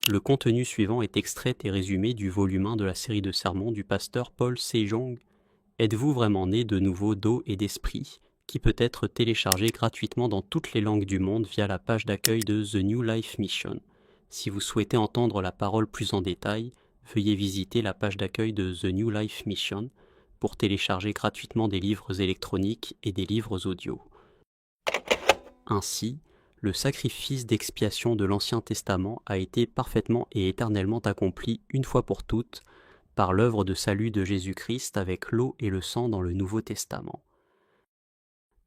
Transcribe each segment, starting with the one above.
Le contenu suivant est extrait et résumé du volume 1 de la série de sermons du pasteur Paul Sejong. Êtes-vous vraiment né de nouveau d'eau et d'esprit, qui peut être téléchargé gratuitement dans toutes les langues du monde via la page d'accueil de The New Life Mission. Si vous souhaitez entendre la parole plus en détail, veuillez visiter la page d'accueil de The New Life Mission pour télécharger gratuitement des livres électroniques et des livres audio. Ainsi, le sacrifice d'expiation de l'Ancien Testament a été parfaitement et éternellement accompli une fois pour toutes par l'œuvre de salut de Jésus-Christ avec l'eau et le sang dans le Nouveau Testament.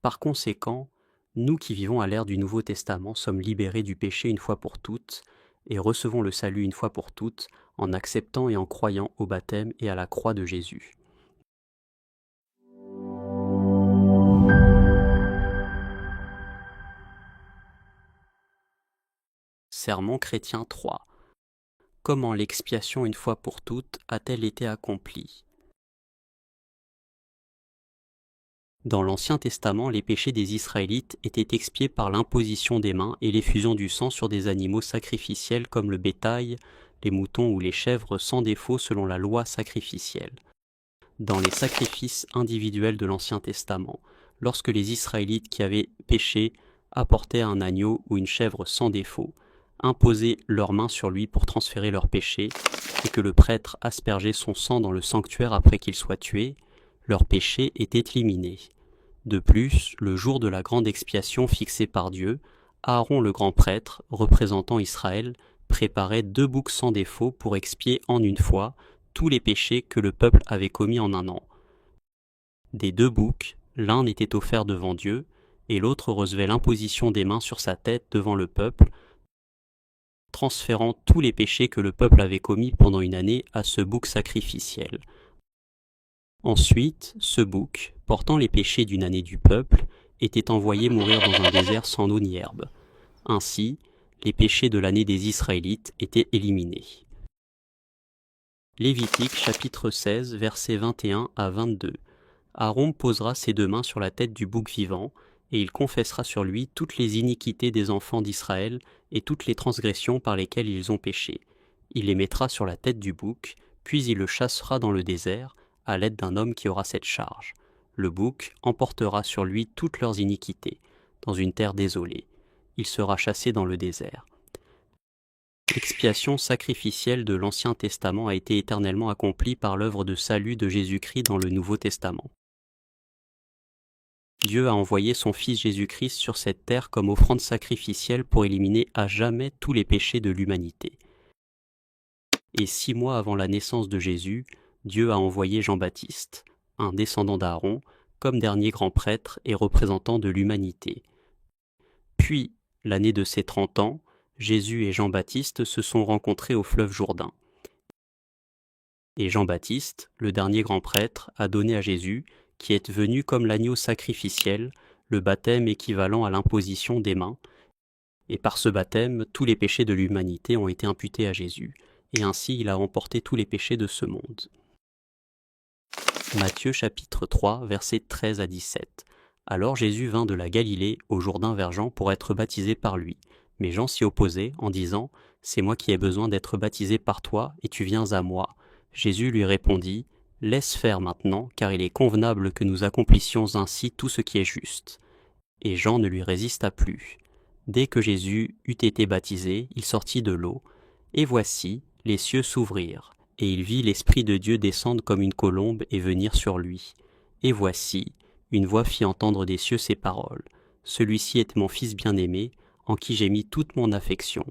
Par conséquent, nous qui vivons à l'ère du Nouveau Testament sommes libérés du péché une fois pour toutes et recevons le salut une fois pour toutes en acceptant et en croyant au baptême et à la croix de Jésus. Sermon chrétien 3. Comment l'expiation une fois pour toutes a-t-elle été accomplie ? Dans l'Ancien Testament, les péchés des Israélites étaient expiés par l'imposition des mains et l'effusion du sang sur des animaux sacrificiels comme le bétail, les moutons ou les chèvres sans défaut selon la loi sacrificielle. Dans les sacrifices individuels de l'Ancien Testament, lorsque les Israélites qui avaient péché apportaient un agneau ou une chèvre sans défaut, imposaient leurs mains sur lui pour transférer leurs péchés, et que le prêtre aspergeait son sang dans le sanctuaire après qu'il soit tué, leurs péchés étaient éliminés. De plus, le jour de la grande expiation fixé par Dieu, Aaron le grand prêtre, représentant Israël, préparait 2 boucs sans défaut pour expier en une fois tous les péchés que le peuple avait commis en un an. Des 2 boucs, l'un était offert devant Dieu, et l'autre recevait l'imposition des mains sur sa tête devant le peuple, transférant tous les péchés que le peuple avait commis pendant une année à ce bouc sacrificiel. Ensuite, ce bouc, portant les péchés d'une année du peuple, était envoyé mourir dans un désert sans eau ni herbe. Ainsi, les péchés de l'année des Israélites étaient éliminés. Lévitique chapitre 16, versets 21 à 22. Aaron posera ses 2 mains sur la tête du bouc vivant, et il confessera sur lui toutes les iniquités des enfants d'Israël et toutes les transgressions par lesquelles ils ont péché. Il les mettra sur la tête du bouc, puis il le chassera dans le désert, à l'aide d'un homme qui aura cette charge. Le bouc emportera sur lui toutes leurs iniquités, dans une terre désolée. Il sera chassé dans le désert. L'expiation sacrificielle de l'Ancien Testament a été éternellement accomplie par l'œuvre de salut de Jésus-Christ dans le Nouveau Testament. Dieu a envoyé son Fils Jésus-Christ sur cette terre comme offrande sacrificielle pour éliminer à jamais tous les péchés de l'humanité. Et 6 mois avant la naissance de Jésus, Dieu a envoyé Jean-Baptiste, un descendant d'Aaron, comme dernier grand prêtre et représentant de l'humanité. Puis, l'année de ses 30 ans, Jésus et Jean-Baptiste se sont rencontrés au fleuve Jourdain. Et Jean-Baptiste, le dernier grand prêtre, a donné à Jésus, qui est venu comme l'agneau sacrificiel, le baptême équivalent à l'imposition des mains. Et par ce baptême, tous les péchés de l'humanité ont été imputés à Jésus, et ainsi il a remporté tous les péchés de ce monde. Matthieu chapitre 3, versets 13 à 17. Alors Jésus vint de la Galilée au Jourdain vers Jean pour être baptisé par lui. Mais Jean s'y opposait en disant « C'est moi qui ai besoin d'être baptisé par toi, et tu viens à moi. » Jésus lui répondit « Laisse faire maintenant, car il est convenable que nous accomplissions ainsi tout ce qui est juste. » Et Jean ne lui résista plus. Dès que Jésus eut été baptisé, il sortit de l'eau, et voici, les cieux s'ouvrirent, et il vit l'Esprit de Dieu descendre comme une colombe et venir sur lui. Et voici, une voix fit entendre des cieux ces paroles. Celui-ci est mon Fils bien-aimé, en qui j'ai mis toute mon affection.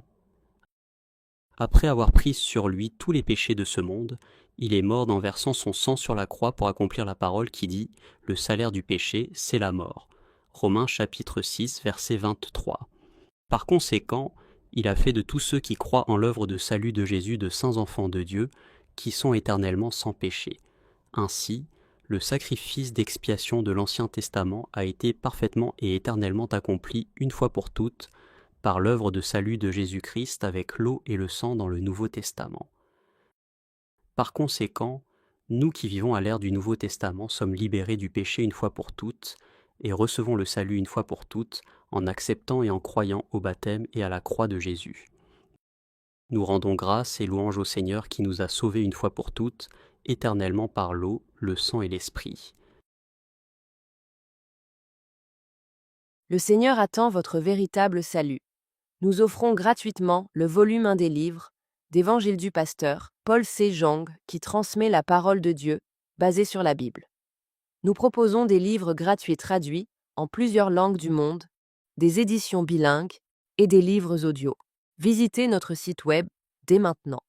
Après avoir pris sur lui tous les péchés de ce monde, il est mort en versant son sang sur la croix pour accomplir la parole qui dit « Le salaire du péché, c'est la mort ». Romains chapitre 6, verset 23. Par conséquent, il a fait de tous ceux qui croient en l'œuvre de salut de Jésus de saints enfants de Dieu, qui sont éternellement sans péché. Ainsi, le sacrifice d'expiation de l'Ancien Testament a été parfaitement et éternellement accompli une fois pour toutes par l'œuvre de salut de Jésus-Christ avec l'eau et le sang dans le Nouveau Testament. Par conséquent, nous qui vivons à l'ère du Nouveau Testament sommes libérés du péché une fois pour toutes et recevons le salut une fois pour toutes en acceptant et en croyant au baptême et à la croix de Jésus. Nous rendons grâce et louange au Seigneur qui nous a sauvés une fois pour toutes, éternellement par l'eau, le sang et l'Esprit. Le Seigneur attend votre véritable salut. Nous offrons gratuitement le volume 1 des livres d'Évangile du pasteur Paul C. Jong qui transmet la parole de Dieu, basée sur la Bible. Nous proposons des livres gratuits traduits en plusieurs langues du monde, des éditions bilingues et des livres audio. Visitez notre site web dès maintenant.